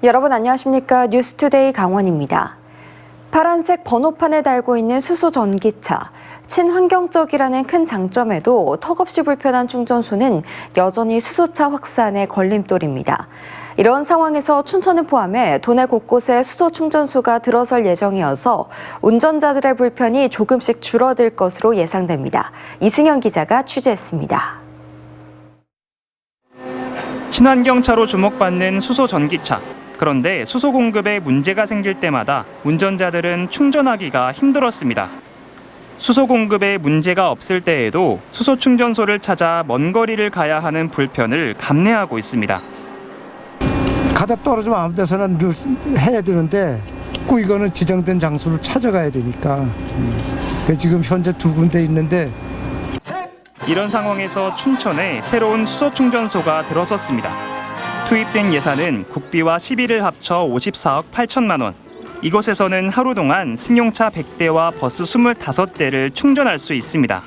여러분 안녕하십니까? 뉴스투데이 강원입니다. 파란색 번호판을 달고 있는 수소 전기차. 친환경적이라는 큰 장점에도 턱없이 불편한 충전소는 여전히 수소차 확산의 걸림돌입니다. 이런 상황에서 춘천을 포함해 도내 곳곳에 수소 충전소가 들어설 예정이어서 운전자들의 불편이 조금씩 줄어들 것으로 예상됩니다. 이승현 기자가 취재했습니다. 친환경차로 주목받는 수소 전기차. 그런데 수소 공급에 문제가 생길 때마다 운전자들은 충전하기가 힘들었습니다. 수소 공급에 문제가 없을 때에도 수소 충전소를 찾아 먼 거리를 가야 하는 불편을 감내하고 있습니다. 가다 떨어지면 아무 데서나 해야 되는데 꼭 이거는 지정된 장소를 찾아가야 되니까 지금 현재 2군데 있는데 이런 상황에서 춘천에 새로운 수소 충전소가 들어섰습니다. 투입된 예산은 국비와 시비를 합쳐 54억 8천만 원. 이곳에서는 하루 동안 승용차 100대와 버스 25대를 충전할 수 있습니다.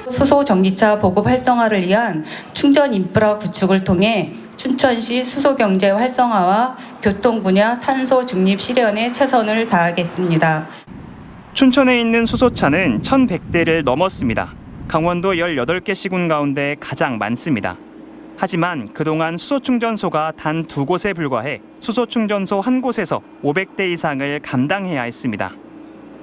수소 전기차 보급 활성화를 위한 충전 인프라 구축을 통해 춘천시 수소 경제 활성화와 교통 분야 탄소 중립 실현에 최선을 다하겠습니다. 춘천에 있는 수소차는 1,100대를 넘었습니다. 강원도 18개 시군 가운데 가장 많습니다. 하지만 그동안 수소 충전소가 단 2곳에 불과해 수소 충전소 한 곳에서 500대 이상을 감당해야 했습니다.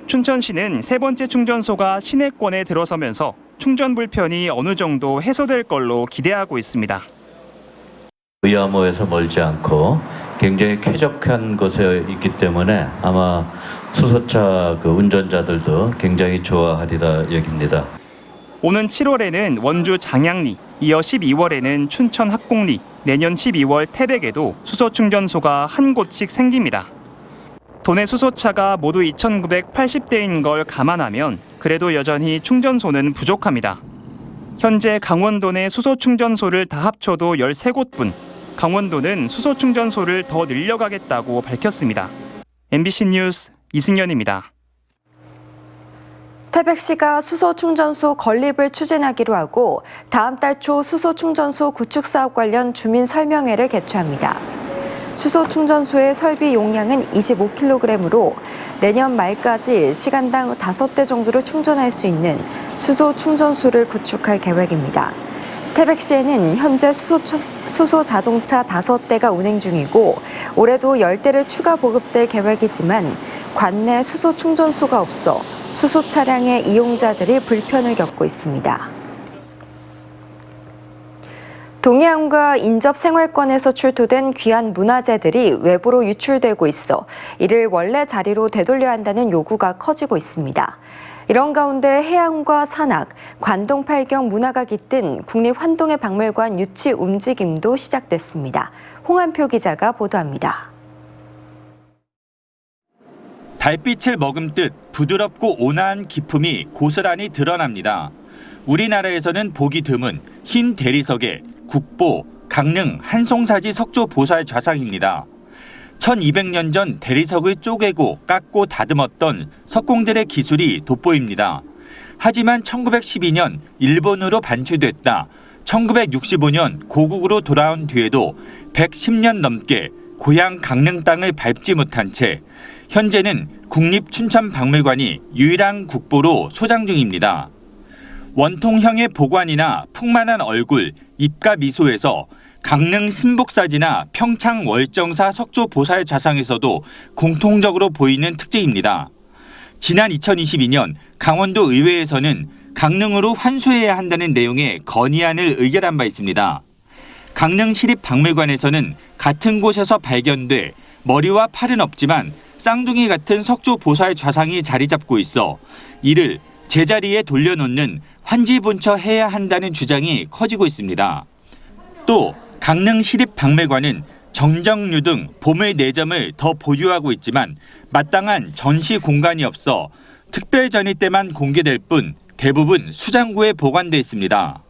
춘천시는 세 번째 충전소가 시내권에 들어서면서 충전 불편이 어느 정도 해소될 걸로 기대하고 있습니다. 의암호에서 멀지 않고 굉장히 쾌적한 곳에 있기 때문에 아마 수소차 운전자들도 굉장히 좋아하리라 여깁니다. 오는 7월에는 원주 장양리, 이어 12월에는 춘천 학곡리, 내년 12월 태백에도 수소 충전소가 한 곳씩 생깁니다. 도내 수소차가 모두 2,980대인 걸 감안하면 그래도 여전히 충전소는 부족합니다. 현재 강원도 내 수소 충전소를 다 합쳐도 13곳뿐, 강원도는 수소 충전소를 더 늘려가겠다고 밝혔습니다. MBC 뉴스 이승현입니다. 태백시가 수소 충전소 건립을 추진하기로 하고 다음 달 초 수소 충전소 구축 사업 관련 주민 설명회를 개최합니다. 수소 충전소의 설비 용량은 25kg으로 내년 말까지 시간당 5대 정도로 충전할 수 있는 수소 충전소를 구축할 계획입니다. 태백시에는 현재 수소 자동차 5대가 운행 중이고 올해도 10대를 추가 보급될 계획이지만 관내 수소 충전소가 없어 수소 차량의 이용자들이 불편을 겪고 있습니다. 동해안과 인접 생활권에서 출토된 귀한 문화재들이 외부로 유출되고 있어 이를 원래 자리로 되돌려야 한다는 요구가 커지고 있습니다. 이런 가운데 해양과 산악, 관동 팔경 문화가 깃든 국립환동해박물관 유치 움직임도 시작됐습니다. 홍한표 기자가 보도합니다. 달빛을 머금듯 부드럽고 온화한 기품이 고스란히 드러납니다. 우리나라에서는 보기 드문 흰 대리석의 국보, 강릉, 한송사지 석조 보살 좌상입니다. 1200년 전 대리석을 쪼개고 깎고 다듬었던 석공들의 기술이 돋보입니다. 하지만 1912년 일본으로 반출됐다 1965년 고국으로 돌아온 뒤에도 110년 넘게 고향 강릉 땅을 밟지 못한 채 현재는 국립춘천박물관이 유일한 국보로 소장 중입니다. 원통형의 보관이나 풍만한 얼굴, 입가 미소에서 강릉 신복사지나 평창 월정사 석조 보살 좌상에서도 공통적으로 보이는 특징입니다. 지난 2022년 강원도 의회에서는 강릉으로 환수해야 한다는 내용의 건의안을 의결한 바 있습니다. 강릉시립박물관에서는 같은 곳에서 발견돼 머리와 팔은 없지만 쌍둥이 같은 석조 보살 좌상이 자리 잡고 있어 이를 제자리에 돌려놓는 환지본처해야 한다는 주장이 커지고 있습니다. 또 강릉시립박물관은 정정류 등 보물 4점을 더 보유하고 있지만 마땅한 전시 공간이 없어 특별 전이 때만 공개될 뿐 대부분 수장고에 보관돼 있습니다.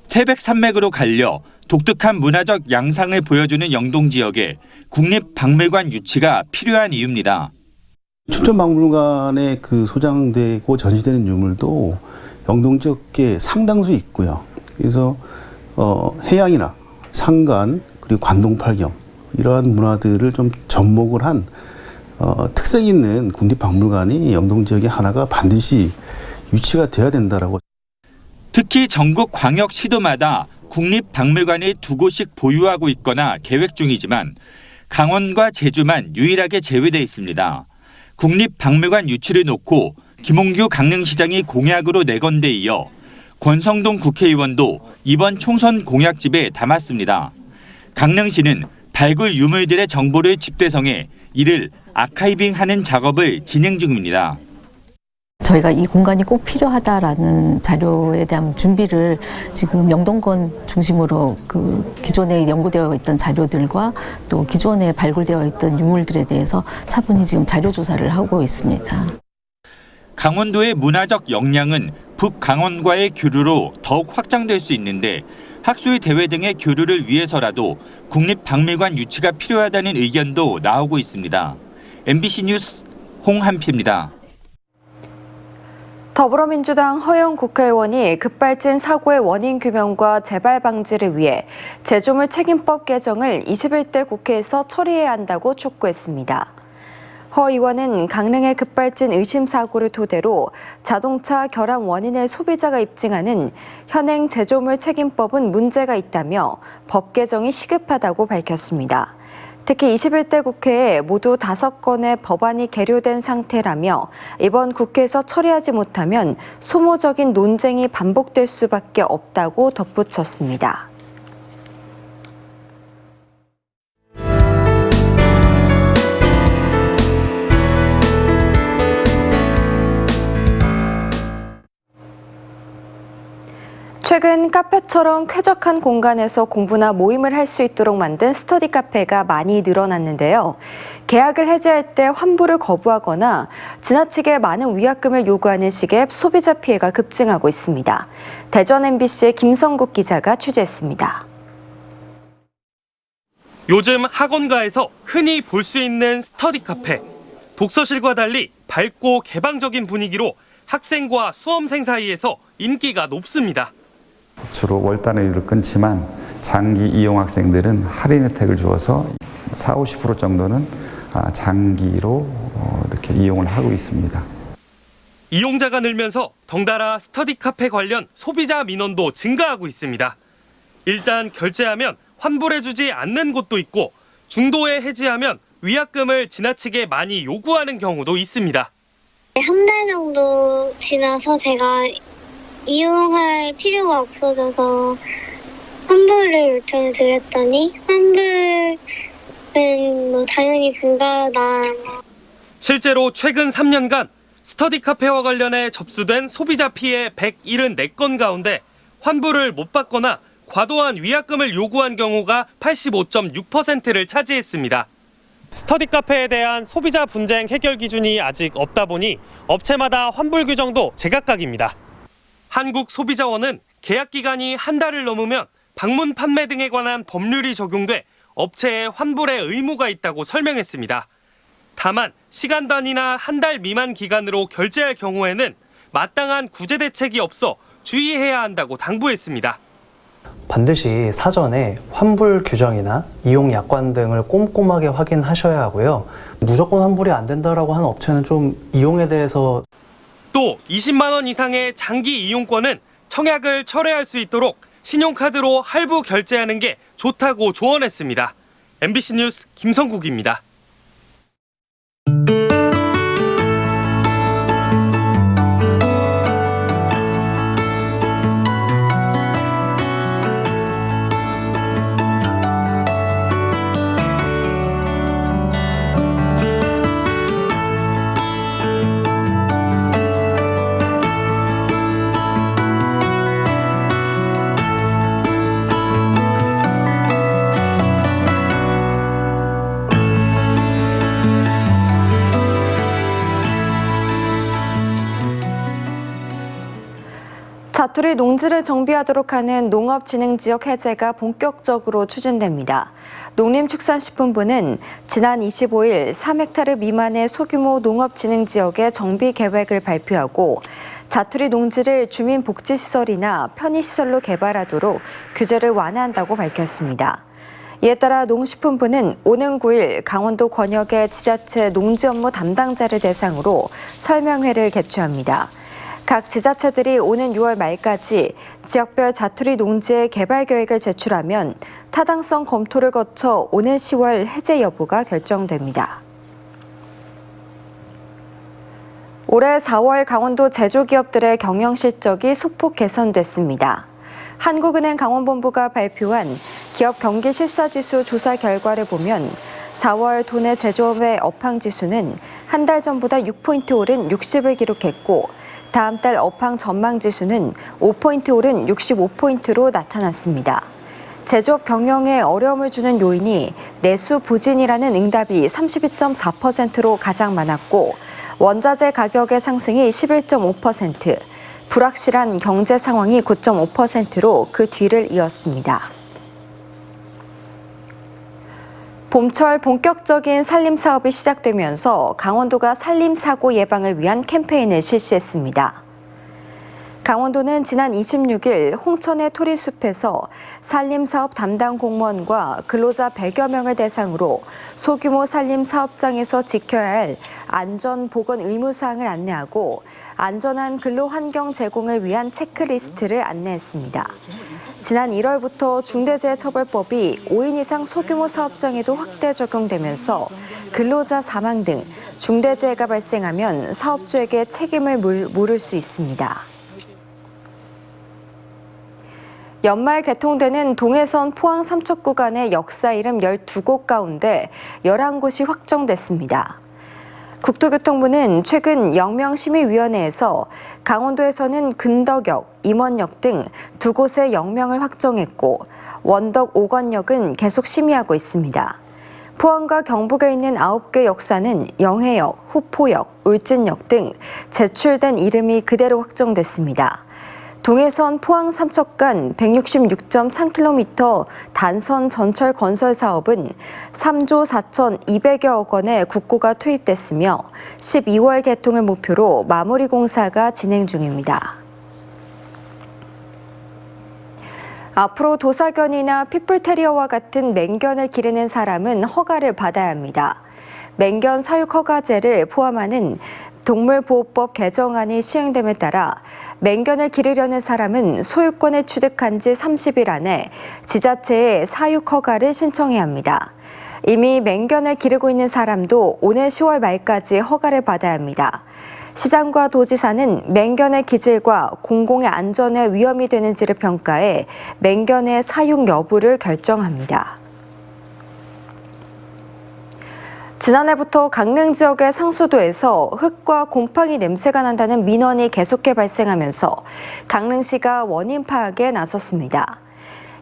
태백산맥으로 갈려 독특한 문화적 양상을 보여주는 영동 지역에 국립박물관 유치가 필요한 이유입니다. 춘천박물관에 소장되고 전시되는 유물도 영동 지역에 상당수 있고요. 그래서 해양이나 산간 그리고 관동팔경 이러한 문화들을 좀 접목을 한 특색 있는 국립박물관이 영동 지역에 하나가 반드시 유치가 돼야 된다라고. 특히 전국 광역 시도마다 국립박물관이 2곳씩 보유하고 있거나 계획 중이지만 강원과 제주만 유일하게 제외돼 있습니다. 국립박물관 유치를 놓고 김홍규 강릉시장이 공약으로 내건 데 이어 권성동 국회의원도 이번 총선 공약집에 담았습니다. 강릉시는 발굴 유물들의 정보를 집대성해 이를 아카이빙하는 작업을 진행 중입니다. 저희가 이 공간이 꼭 필요하다라는 자료에 대한 준비를 지금 영동권 중심으로 그 기존에 연구되어 있던 자료들과 또 기존에 발굴되어 있던 유물들에 대해서 차분히 지금 자료 조사를 하고 있습니다. 강원도의 문화적 역량은 북강원과의 교류로 더욱 확장될 수 있는데 학술 대회 등의 교류를 위해서라도 국립박물관 유치가 필요하다는 의견도 나오고 있습니다. MBC 뉴스 홍한표입니다. 더불어민주당 허영 국회의원이 급발진 사고의 원인 규명과 재발 방지를 위해 제조물 책임법 개정을 21대 국회에서 처리해야 한다고 촉구했습니다. 허 의원은 강릉의 급발진 의심 사고를 토대로 자동차 결함 원인을 소비자가 입증하는 현행 제조물 책임법은 문제가 있다며 법 개정이 시급하다고 밝혔습니다. 특히 21대 국회에 모두 5건의 법안이 계류된 상태라며 이번 국회에서 처리하지 못하면 소모적인 논쟁이 반복될 수밖에 없다고 덧붙였습니다. 최근 카페처럼 쾌적한 공간에서 공부나 모임을 할 수 있도록 만든 스터디 카페가 많이 늘어났는데요. 계약을 해지할 때 환불을 거부하거나 지나치게 많은 위약금을 요구하는 식의 소비자 피해가 급증하고 있습니다. 대전 MBC의 김성국 기자가 취재했습니다. 요즘 학원가에서 흔히 볼 수 있는 스터디 카페. 독서실과 달리 밝고 개방적인 분위기로 학생과 수험생 사이에서 인기가 높습니다. 주로 월단위를 끊지만 장기 이용 학생들은 할인 혜택을 주어서 40~50% 정도는 장기로 이렇게 이용을 하고 있습니다. 이용자가 늘면서 덩달아 스터디 카페 관련 소비자 민원도 증가하고 있습니다. 일단 결제하면 환불해주지 않는 곳도 있고 중도에 해지하면 위약금을 지나치게 많이 요구하는 경우도 있습니다. 한 달 정도 지나서 제가 이용할 필요가 없어져서 환불을 요청을 드렸더니 환불은 당연히 불가하다. 실제로 최근 3년간 스터디 카페와 관련해 접수된 소비자 피해 174건 가운데 환불을 못 받거나 과도한 위약금을 요구한 경우가 85.6%를 차지했습니다. 스터디 카페에 대한 소비자 분쟁 해결 기준이 아직 없다 보니 업체마다 환불 규정도 제각각입니다. 한국소비자원은 계약 기간이 한 달을 넘으면 방문 판매 등에 관한 법률이 적용돼 업체에 환불의 의무가 있다고 설명했습니다. 다만 시간 단위나 한 달 미만 기간으로 결제할 경우에는 마땅한 구제 대책이 없어 주의해야 한다고 당부했습니다. 반드시 사전에 환불 규정이나 이용 약관 등을 꼼꼼하게 확인하셔야 하고요. 무조건 환불이 안 된다라고 하는 업체는 좀 이용에 대해서 또 20만 원 이상의 장기 이용권은 청약을 철회할 수 있도록 신용카드로 할부 결제하는 게 좋다고 조언했습니다. MBC 뉴스 김성국입니다. 자투리 농지를 정비하도록 하는 농업진흥지역 해제가 본격적으로 추진됩니다. 농림축산식품부는 지난 25일 3헥타르 미만의 소규모 농업진흥지역의 정비 계획을 발표하고 자투리 농지를 주민복지시설이나 편의시설로 개발하도록 규제를 완화한다고 밝혔습니다. 이에 따라 농식품부는 오는 9일 강원도 권역의 지자체 농지 업무 담당자를 대상으로 설명회를 개최합니다. 각 지자체들이 오는 6월 말까지 지역별 자투리 농지의 개발 계획을 제출하면 타당성 검토를 거쳐 오는 10월 해제 여부가 결정됩니다. 올해 4월 강원도 제조기업들의 경영 실적이 소폭 개선됐습니다. 한국은행 강원본부가 발표한 기업 경기 실사지수 조사 결과를 보면 4월 도내 제조업의 업황지수는 한 달 전보다 6포인트 오른 60을 기록했고 다음 달 업황 전망지수는 5포인트 오른 65포인트로 나타났습니다. 제조업 경영에 어려움을 주는 요인이 내수 부진이라는 응답이 32.4%로 가장 많았고 원자재 가격의 상승이 11.5%, 불확실한 경제 상황이 9.5%로 그 뒤를 이었습니다. 봄철 본격적인 산림 사업이 시작되면서 강원도가 산림 사고 예방을 위한 캠페인을 실시했습니다. 강원도는 지난 26일 홍천의 토리숲에서 산림사업 담당 공무원과 근로자 100여 명을 대상으로 소규모 산림 사업장에서 지켜야 할 안전보건 의무사항을 안내하고 안전한 근로환경 제공을 위한 체크리스트를 안내했습니다. 지난 1월부터 중대재해처벌법이 5인 이상 소규모 사업장에도 확대 적용되면서 근로자 사망 등 중대재해가 발생하면 사업주에게 책임을 물을 수 있습니다. 연말 개통되는 동해선 포항 삼척 구간의 역사 이름 12곳 가운데 11곳이 확정됐습니다. 국토교통부는 최근 영명심의위원회에서 강원도에서는 근덕역, 임원역 등 2곳의 역명을 확정했고 원덕 오건역은 계속 심의하고 있습니다. 포항과 경북에 있는 9개 역사는 영해역, 후포역, 울진역 등 제출된 이름이 그대로 확정됐습니다. 동해선 포항 삼척 간 166.3km 단선 전철 건설 사업은 3조 4,200여억 원의 국고가 투입됐으며 12월 개통을 목표로 마무리 공사가 진행 중입니다. 앞으로 도사견이나 핏불테리어와 같은 맹견을 기르는 사람은 허가를 받아야 합니다. 맹견 사육 허가제를 포함하는 동물보호법 개정안이 시행됨에 따라 맹견을 기르려는 사람은 소유권을 취득한 지 30일 안에 지자체에 사육 허가를 신청해야 합니다. 이미 맹견을 기르고 있는 사람도 오늘 10월 말까지 허가를 받아야 합니다. 시장과 도지사는 맹견의 기질과 공공의 안전에 위험이 되는지를 평가해 맹견의 사육 여부를 결정합니다. 지난해부터 강릉 지역의 상수도에서 흙과 곰팡이 냄새가 난다는 민원이 계속해 발생하면서 강릉시가 원인 파악에 나섰습니다.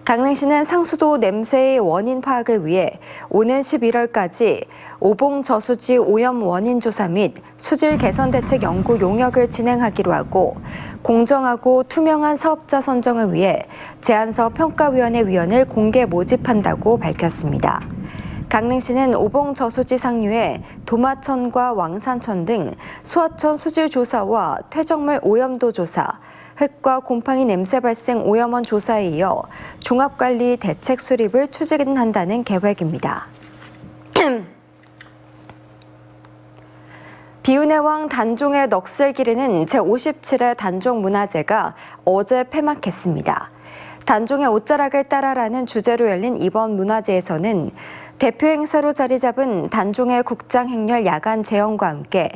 강릉시는 상수도 냄새의 원인 파악을 위해 오는 11월까지 오봉 저수지 오염 원인 조사 및 수질 개선 대책 연구 용역을 진행하기로 하고 공정하고 투명한 사업자 선정을 위해 제안서 평가위원회 위원을 공개 모집한다고 밝혔습니다. 강릉시는 오봉 저수지 상류에 도마천과 왕산천 등 수하천 수질 조사와 퇴적물 오염도 조사, 흙과 곰팡이 냄새 발생 오염원 조사에 이어 종합관리 대책 수립을 추진한다는 계획입니다. 비운의 왕 단종의 넋을 기리는 제57회 단종문화제가 어제 폐막했습니다. 단종의 옷자락을 따라라는 주제로 열린 이번 문화제에서는 대표 행사로 자리 잡은 단종의 국장 행렬 야간 재연과 함께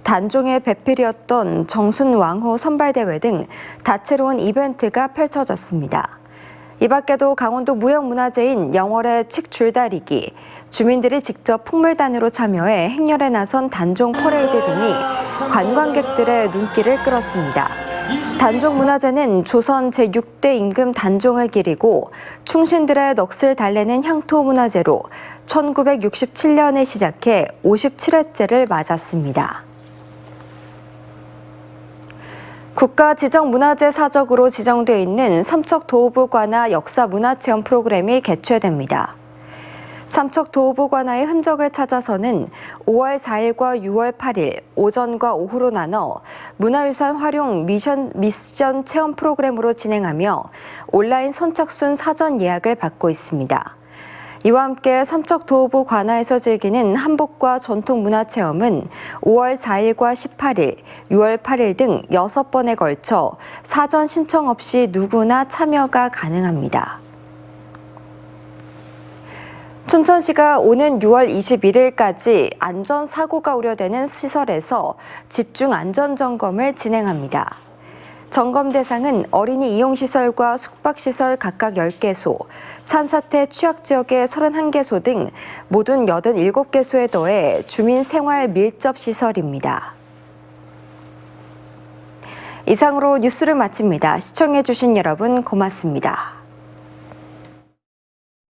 단종의 배필이었던 정순왕후 선발대회 등 다채로운 이벤트가 펼쳐졌습니다. 이 밖에도 강원도 무형문화재인 영월의 칡줄다리기, 주민들이 직접 풍물단으로 참여해 행렬에 나선 단종 퍼레이드 등이 관광객들의 눈길을 끌었습니다. 단종문화제는 조선 제6대 임금 단종을 기리고 충신들의 넋을 달래는 향토문화제로 1967년에 시작해 57회째를 맞았습니다. 국가지정문화재 사적으로 지정돼 있는 삼척도호부 관아 역사문화체험 프로그램이 개최됩니다. 삼척도호부 관아의 흔적을 찾아서는 5월 4일과 6월 8일 오전과 오후로 나눠 문화유산 활용 미션 체험 프로그램으로 진행하며 온라인 선착순 사전 예약을 받고 있습니다. 이와 함께 삼척도호부 관아에서 즐기는 한복과 전통문화체험은 5월 4일과 18일, 6월 8일 등 6번에 걸쳐 사전 신청 없이 누구나 참여가 가능합니다. 춘천시가 오는 6월 21일까지 안전사고가 우려되는 시설에서 집중 안전점검을 진행합니다. 점검 대상은 어린이 이용시설과 숙박시설 각각 10개소, 산사태 취약지역의 31개소 등 모든 87개소에 더해 주민생활 밀접시설입니다. 이상으로 뉴스를 마칩니다. 시청해주신 여러분 고맙습니다.